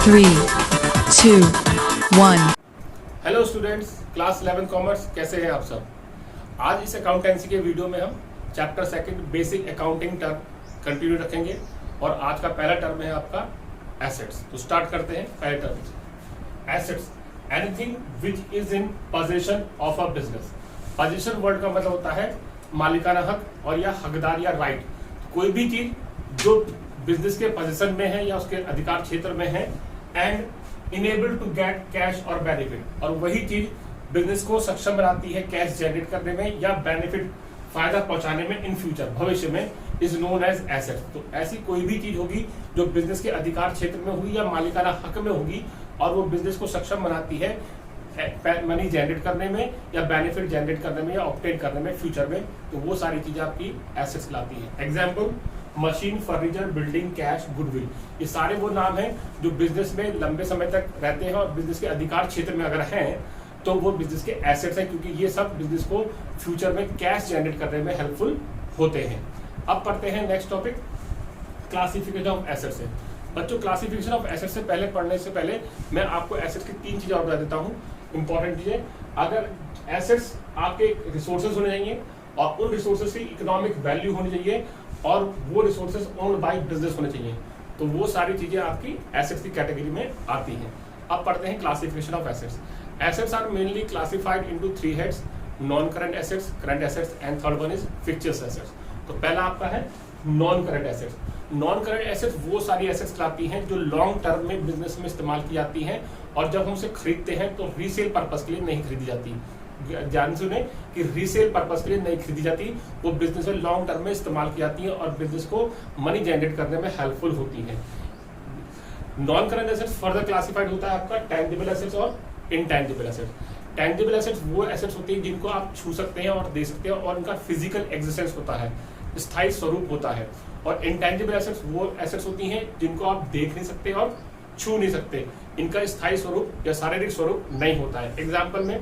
3, 2, 1. Hello students, class 11 commerce, कैसे हैं आप सब। आज इस अकाउंटेंसी के वीडियो में हम chapter second basic accounting term continue रखेंगे और आज का पहला टर्म है आपका एसेट्स। तो स्टार्ट करते हैं पहले टर्म से। Assets, anything which is in position of a business. Position word का मतलब होता है मालिकाना हक और या हकदार या राइट। कोई भी चीज जो बिजनेस के पोजीशन में है या उसके अधिकार क्षेत्र में है and enable to get cash और बेनिफिट, और वही चीज बिजनेस को सक्षम बनाती है कैश जनरेट करने में या बेनिफिट फायदा पहुंचाने में इन फ्यूचर भविष्य में, इज नोन एज एसेट। तो ऐसी कोई भी चीज होगी जो बिजनेस के अधिकार क्षेत्र में होगी या मालिकाना हक में होगी और वो बिजनेस को सक्षम बनाती है मनी जनरेट करने में या बेनिफिट जनरेट करने में या ऑब्टेन करने में फ्यूचर में, तो वो सारी चीजें आपकी एसेट्स लाती है। Example, machine, furniture, building, cash, goodwill, ये सारे वो नाम हैं जो बिजनेस में लंबे समय तक रहते हैं और बिजनेस के अधिकार क्षेत्र में अगर हैं तो वो बिजनेस के एसेट्स हैं, क्योंकि ये सब बिजनेस को फ्यूचर में कैश जनरेट करने में हेल्पफुल होते हैं। अब पढ़ते हैं next topic, classification of assets है। बच्चों, क्लासिफिकेशन ऑफ एसेट्स से पहले पढ़ने से पहले मैं आपको एसेट्स की 3 चीजें और बता देता हूँ, इंपॉर्टेंट चीजें। अगर एसेट्स आपके रिसोर्सेज होने चाहिए और उन रिसोर्सेज की इकोनॉमिक वैल्यू होनी चाहिए और वो रिसोर्सेज ओन्ड बाय बिजनेस होने चाहिए, तो वो सारी चीजें आपकी एसेट्स की कैटेगरी में आती हैं। अब पढ़ते हैं classification of assets. Assets are mainly classified into 3 heads, non current assets, current assets and third one is fixtures assets. तो पहला आपका है non current assets. Non current assets वो सारी एसेट्स कहलाती हैं जो लॉन्ग टर्म में बिजनेस में इस्तेमाल की जाती हैं और जब हम उसे खरीदते हैं तो रीसेल पर्पस के लिए नहीं खरीदी जाती। ध्यान सुने कि रीसेल पर्पस के लिए नहीं खरीदी जाती, वो बिजनेस में लॉन्ग टर्म में इस्तेमाल की जाती है और बिजनेस को मनी जनरेट करने में हेल्पफुल होती है। Non current assets further classified होता है आपका टेंजिबल एसेट्स और इनटेंजिबल एसेट्स। टेंजिबल एसेट्स वो एसेट्स होती हैं जिनको आप छू सकते हैं और दे सकते हैं और उनका फिजिकल एग्जिस्टेंस होता है, स्थायी स्वरूप होता है। और इनटेंजिबल एसेट्स वो एसेट्स होती हैं जिनको आप देख नहीं सकते और छू नहीं सकते, इनका स्थायी स्वरूप या शारीरिक स्वरूप नहीं होता है। एग्जाम्पल में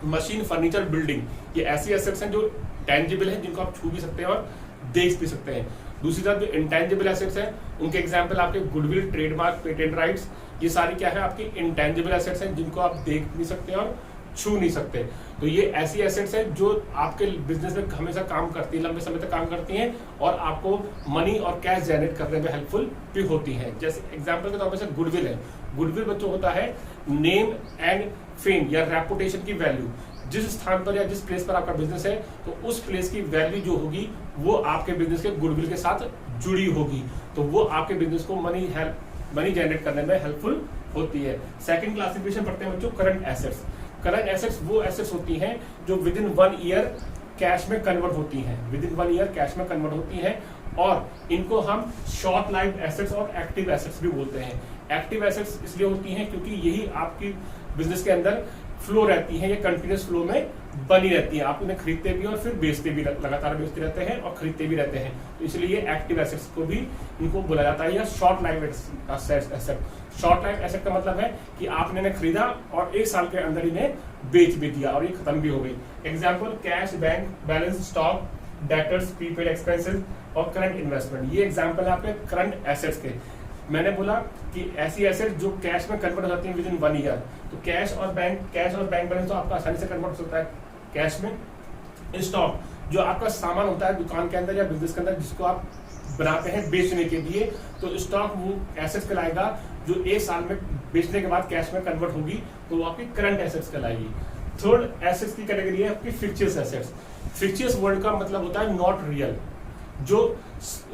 मशीन, फर्नीचर, बिल्डिंग, ये ऐसी एसेट्स हैं जो टेंजिबल हैं जिनको आप छू भी सकते हैं और देख भी सकते हैं। दूसरी तरफ जो इंटेंजिबल एसेट्स हैं उनके एग्जांपल आपके गुडविल, ट्रेडमार्क, पेटेंट राइट्स, ये सारी क्या है आपकी इंटेंजिबल एसेट्स हैं जिनको आप देख नहीं सकते और छू नहीं सकते। तो ये ऐसी एसेट्स हैं जो आपके बिजनेस में हमेशा काम करती है, लंबे समय तक काम करती हैं और आपको मनी और कैश जनरेट करने में हेल्पफुल भी होती हैं। जैसे एग्जांपल के तौर पर गुडविल है। गुडविल बच्चों होता है नेम एंड फेम या रेपुटेशन की वैल्यू। जिस स्थान पर या जिस प्लेस पर आपका बिजनेस है तो उस प्लेस की वैल्यू जो होगी वो आपके बिजनेस के गुडविल के साथ जुड़ी होगी, तो वो आपके बिजनेस को मनी जनरेट करने में हेल्पफुल होती है। सेकंड क्लासिफिकेशन पढ़ते हैं बच्चों, करंट एसेट्स। करंट एसेट्स वो एसेट्स होती हैं जो विद इन 1 ईयर कैश में कन्वर्ट होती हैं, विद इन 1 ईयर कैश में कन्वर्ट होती हैं और इनको हम शॉर्ट लाइफ एसेट्स और एक्टिव एसेट्स भी बोलते हैं। एक्टिव एसेट्स इसलिए होती हैं क्योंकि यही आपकी बिजनेस के अंदर फ्लो रहती है, ये कंटिन्यूस फ्लो में बनी रहती है। आप उन्हें खरीदते भी और फिर बेचते भी, लगातार बेचते रहते हैं और खरीदते भी रहते हैं, तो इसलिए ये एक्टिव एसेट्स को भी इनको बोला जाता है या short life asset. Short life asset का मतलब है कि आपने इन्हें खरीदा और 1 साल के अंदर इन्हें बेच भी दिया और ये खत्म भी हो गई। Example, cash, bank balance, stock, debtors, prepaid expenses और करंट इन्वेस्टमेंट, ये एग्जाम्पल है आपके करंट एसेट्स के। मैंने बोला कि ऐसी एसेट जो कैश में कन्वर्ट हो जाती है विद इन 1 ईयर, तो कैश और बैंक बैलेंस तो आपका आसानी से कन्वर्ट हो सकता है कैश में। स्टॉक जो आपका सामान होता है दुकान के अंदर या बिजनेस के अंदर जिसको आप बनाते हैं बेचने के लिए, तो स्टॉक वो एसेट्स कहलाएगा जो 1 साल में बेचने के बाद कैश में कन्वर्ट होगी, तो वो आपकी करंट एसेट्स कहलाएगी। थर्ड एसेट्स की कैटेगरी है आपकी फिक्चर्स एसेट्स। फिक्चर्स वर्ड का मतलब होता है नॉट रियल, जो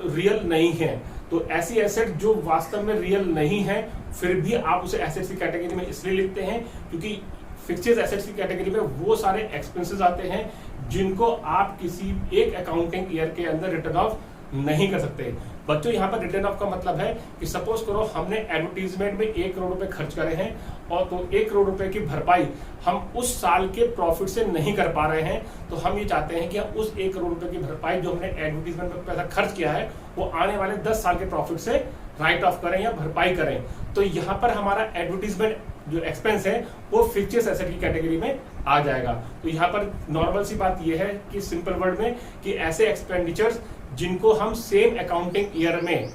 रियल नहीं है। तो ऐसी एसेट जो वास्तव में रियल नहीं है फिर भी आप उसे एसेट्स की कैटेगरी में इसलिए लिखते हैं क्योंकि फिक्चर्स एसेट्स की कैटेगरी में वो सारे एक्सपेंसेस आते हैं जिनको आप किसी एक अकाउंटिंग ईयर के अंदर रिटर्न ऑफ नहीं कर सकते। बच्चों, यहाँ पर रिटर्न ऑफ का मतलब है कि सपोज करो हमने एडवर्टीजमेंट में 1 करोड़ रुपए खर्च करे हैं और तो 1 करोड़ रुपए की भरपाई हम उस साल के प्रॉफिट से नहीं कर पा रहे हैं, तो हम ये चाहते हैं कि हम उस 1 करोड़ रुपए की भरपाई जो हमने एडवर्टीजमेंट में पैसा खर्च किया है वो आने वाले 10 साल के प्रॉफिट से राइट ऑफ करें या भरपाई करें। तो यहाँ पर हमारा एडवर्टीजमेंट जो एक्सपेंस है वो फिक्चर्स एसेट की कैटेगरी में आ जाएगा। तो यहाँ पर नॉर्मल सी बात यह है कि सिंपल वर्ड में कि ऐसे एक्सपेंडिचर्स जिनको हम सेम अकाउंटिंग ईयर में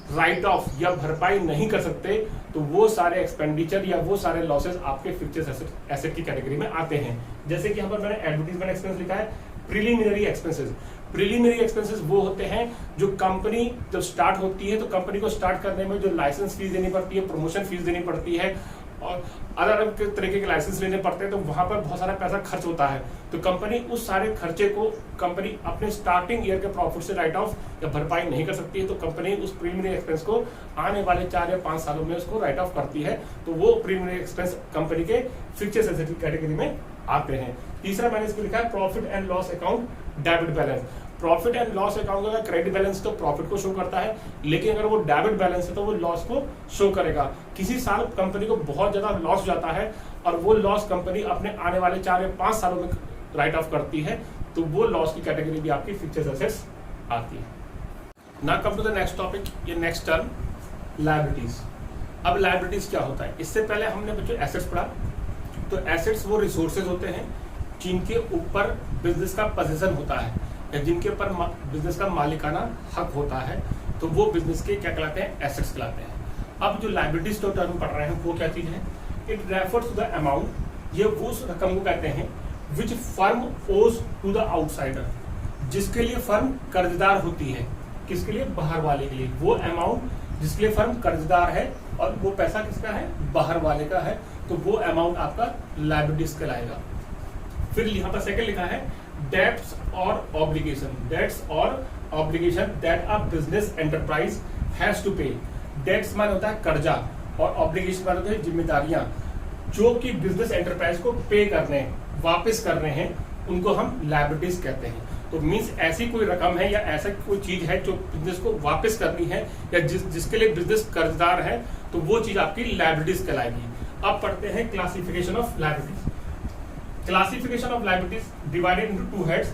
राइट ऑफ या भरपाई नहीं कर सकते तो वो सारे एक्सपेंडिचर या वो सारे लॉसेस आपके फिक्स्ड एसेट की कैटेगरी में आते हैं। जैसे कि यहाँ पर मैंने एडवर्टीजमेंट एक्सपेंस लिखा है, प्रिलिमिनरी एक्सपेंसेस। प्रिलिमिनरी एक्सपेंसेस वो होते हैं जो कंपनी जब स्टार्ट होती है तो कंपनी को स्टार्ट करने में जो लाइसेंस फीस देनी पड़ती है, प्रमोशन फीस देनी पड़ती है और अलग अलग तरीके के लाइसेंस लेने पड़ते हैं, तो वहां पर बहुत सारा पैसा खर्च होता है। तो कंपनी उस सारे खर्चे को कंपनी अपने स्टार्टिंग ईयर के प्रॉफिट से राइट ऑफ या भरपाई नहीं कर सकती है, तो कंपनी उस प्रीलिमिनरी एक्सपेंस को आने वाले 4 या 5 सालों में उसको राइट ऑफ करती है। तो वो प्रीलिमिनरी एक्सपेंस कंपनी के फिक्स्ड एसेट की कैटेगरी में आते हैं। तीसरा मैंने इसको लिखा है profit and loss account debit balance. Profit and loss account का क्रेडिट बैलेंस तो प्रॉफिट को शो करता है, लेकिन अगर वो डेबिट बैलेंस है तो वो लॉस को शो करेगा। किसी साल कंपनी को बहुत ज्यादा लॉस हो जाता है और वो लॉस कंपनी अपने आने वाले 4 या 5 सालों में राइट ऑफ करती है, तो वो लॉस की कैटेगरी भी आपकी फिक्स्ड एसेट्स आती है। Now come to the next topic, ये नेक्स्ट टर्म लायबिलिटीज। अब लायबिलिटीज क्या होता है? इससे पहले हमने बच्चों एसेट्स पढ़ा। तो एसेट्स वो रिसोर्सेज होते हैं जिनके ऊपर बिजनेस का पोजीशन होता है या जिनके ऊपर बिजनेस का मालिकाना हक होता है, तो वो बिजनेस के क्या कहलाते हैं? एसेट्स कहलाते हैं। अब जो लायबिलिटीज तो टर्म पढ़ रहे हैं वो क्या चीज है? It refers to the amount, ये वो रकम को कहते हैं which firm owes to the outsider, जिसके लिए फर्म कर्जदार होती है। किसके लिए? बाहर वाले के लिए। वो अमाउंट जिसके लिए फर्म कर्जदार है और वो पैसा किसका है? बाहर वाले का है, तो वो अमाउंट आपका लायबिलिटीज कहलाएगा। फिर यहाँ पर सेकंड लिखा है डेट्स और ऑब्लिगेशन। डेट्स और obligation that a business enterprise has to pay. Debts माने होता है कर्जा और ऑब्लिगेशन माने होता है जिम्मेदारियां, जो कि बिजनेस एंटरप्राइज को पे करने हैं, वापस करने हैं, उनको हम लायबिलिटीज कहते हैं। तो मींस ऐसी कोई रकम है या ऐसा कोई चीज है जो बिजनेस को वापस करनी है या जिसके लिए बिजनेस कर्जदार है, तो वो चीज आपकी लायबिलिटीज कहलाएगी। अब पढ़ते हैं classification of liabilities. Classification of liabilities divided into 2 heads.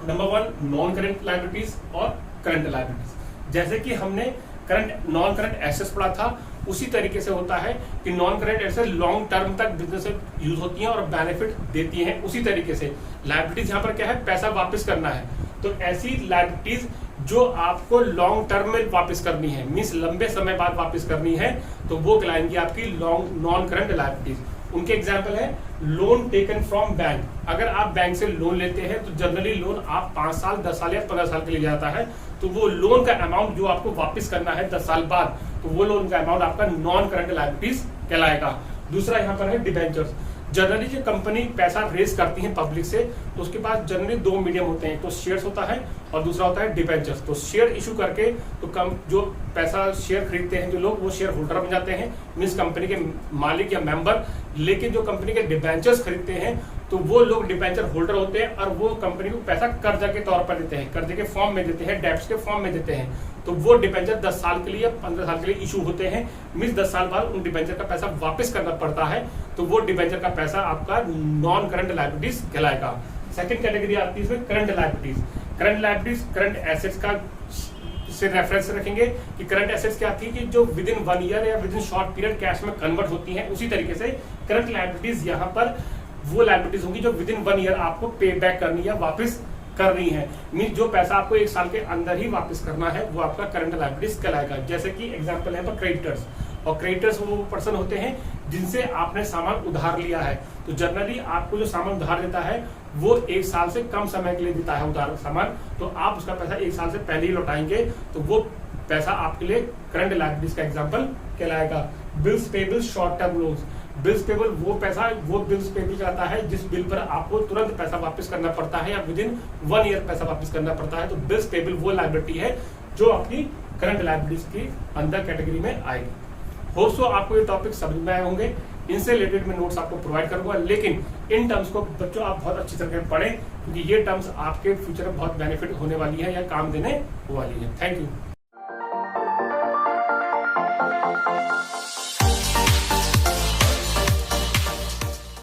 Number 1 non current liabilities और करंट लायबिलिटीज। जैसे कि हमने करंट नॉन करंट एसेट्स पढ़ा था, उसी तरीके से होता है कि non current asset long term तक बिजनेस में यूज होती हैं और बेनिफिट देती हैं। उसी तरीके से लायबिलिटीज यहाँ पर क्या है? पैसा वापस करना है। तो ऐसी लायबिलिटीज जो आपको लॉन्ग टर्म में वापस करनी है, मींस लंबे समय बाद वापस करनी है, तो वो कहलाएंगी आपकी लॉन्ग नॉन करंट लायबिलिटीज। उनके एग्जाम्पल है लोन टेकन फ्रॉम बैंक। अगर आप बैंक से लोन लेते हैं तो जनरली लोन आप 5 साल 10 साल या 15 साल के लिए जाता है, तो वो लोन का अमाउंट जो आपको वापस करना है 10 साल बाद, तो वो लोन का अमाउंट आपका नॉन करंट लायबिलिटीज कहलाएगा। दूसरा यहाँ पर है डिबेंचर्स। जनरली जो कंपनी पैसा रेज करती है पब्लिक से, तो उसके पास जनरली 2 मीडियम होते हैं, तो शेयर्स होता है और दूसरा होता है डिबेंचर्स। तो शेयर इशू करके तो कम जो पैसा शेयर खरीदते हैं जो लोग, वो शेयर होल्डर बन जाते हैं, मीन्स कंपनी के मालिक या मेंबर। लेकिन जो कंपनी के डिबेंचर्स खरीदते हैं तो वो लोग डिबेंचर होल्डर होते हैं और वो कंपनी को पैसा कर्जा के तौर पर देते हैं, कर्जे के फॉर्म में देते हैं, डेब्ट्स के फॉर्म में देते हैं। तो वो डिबेंचर 10 साल के लिए या 15 साल के लिए इशू होते हैं, मीन्स 10 साल बाद उन डिबेंचर का पैसा वापस करना पड़ता है, तो वो डिबेंचर का पैसा आपका नॉन करंट लायबिलिटीज कहलाएगा। सेकंड कैटेगरी आती है इसमें current liabilities. Current liabilities current assets का से रेफरेंस रखेंगे कि करंट एसेट्स क्या थी कि जो विद इन 1 ईयर या with in short period cash में कन्वर्ट होती है। उसी तरीके से करंट लायबिलिटीज यहाँ पर वो लायबिलिटीज होंगी जो विद इन 1 ईयर आपको पे बैक करनी है, वापस करनी है, मीन जो पैसा आपको 1 साल के अंदर ही वापस करना है, वो आपका करंट लायबिलिटीज कहलाएगा। जैसे कि एग्जांपल है क्रेडिटर्स, और क्रेडिटर्स वो पर्सन होते हैं जिनसे आपने सामान उधार लिया है। तो जनरली आपको जो सामान उधार देता है वो 1 साल से कम समय के लिए देता है उधार सामान, तो आप उसका पैसा 1 साल से पहले ही लौटाएंगे, तो वो पैसा आपके लिए करंट लायबिलिटीज का एग्जांपल कहलाएगा। Bills payable short term loans. Bills payable वो पैसा, वो बिल्स पेबल कहलाता है जिस बिल पर आपको तुरंत पैसा वापस करना पड़ता है या विद इन 1 ईयर पैसा वापस करना पड़ता है। तो बिल्स पेबल वो लायबिलिटी है जो आपकी करंट लायबिलिटीज की अंदर कैटेगरी में आएगी। होप सो आपको ये टॉपिक समझ में आए होंगे। इनसे रिलेटेड मैं नोट्स आपको प्रोवाइड करूंगा, लेकिन इन टर्म्स को बच्चों आप बहुत अच्छी तरह पढ़ें, क्योंकि ये टर्म्स आपके फ्यूचर में बहुत बेनिफिट होने वाली है या काम देने वाली है। Thank you.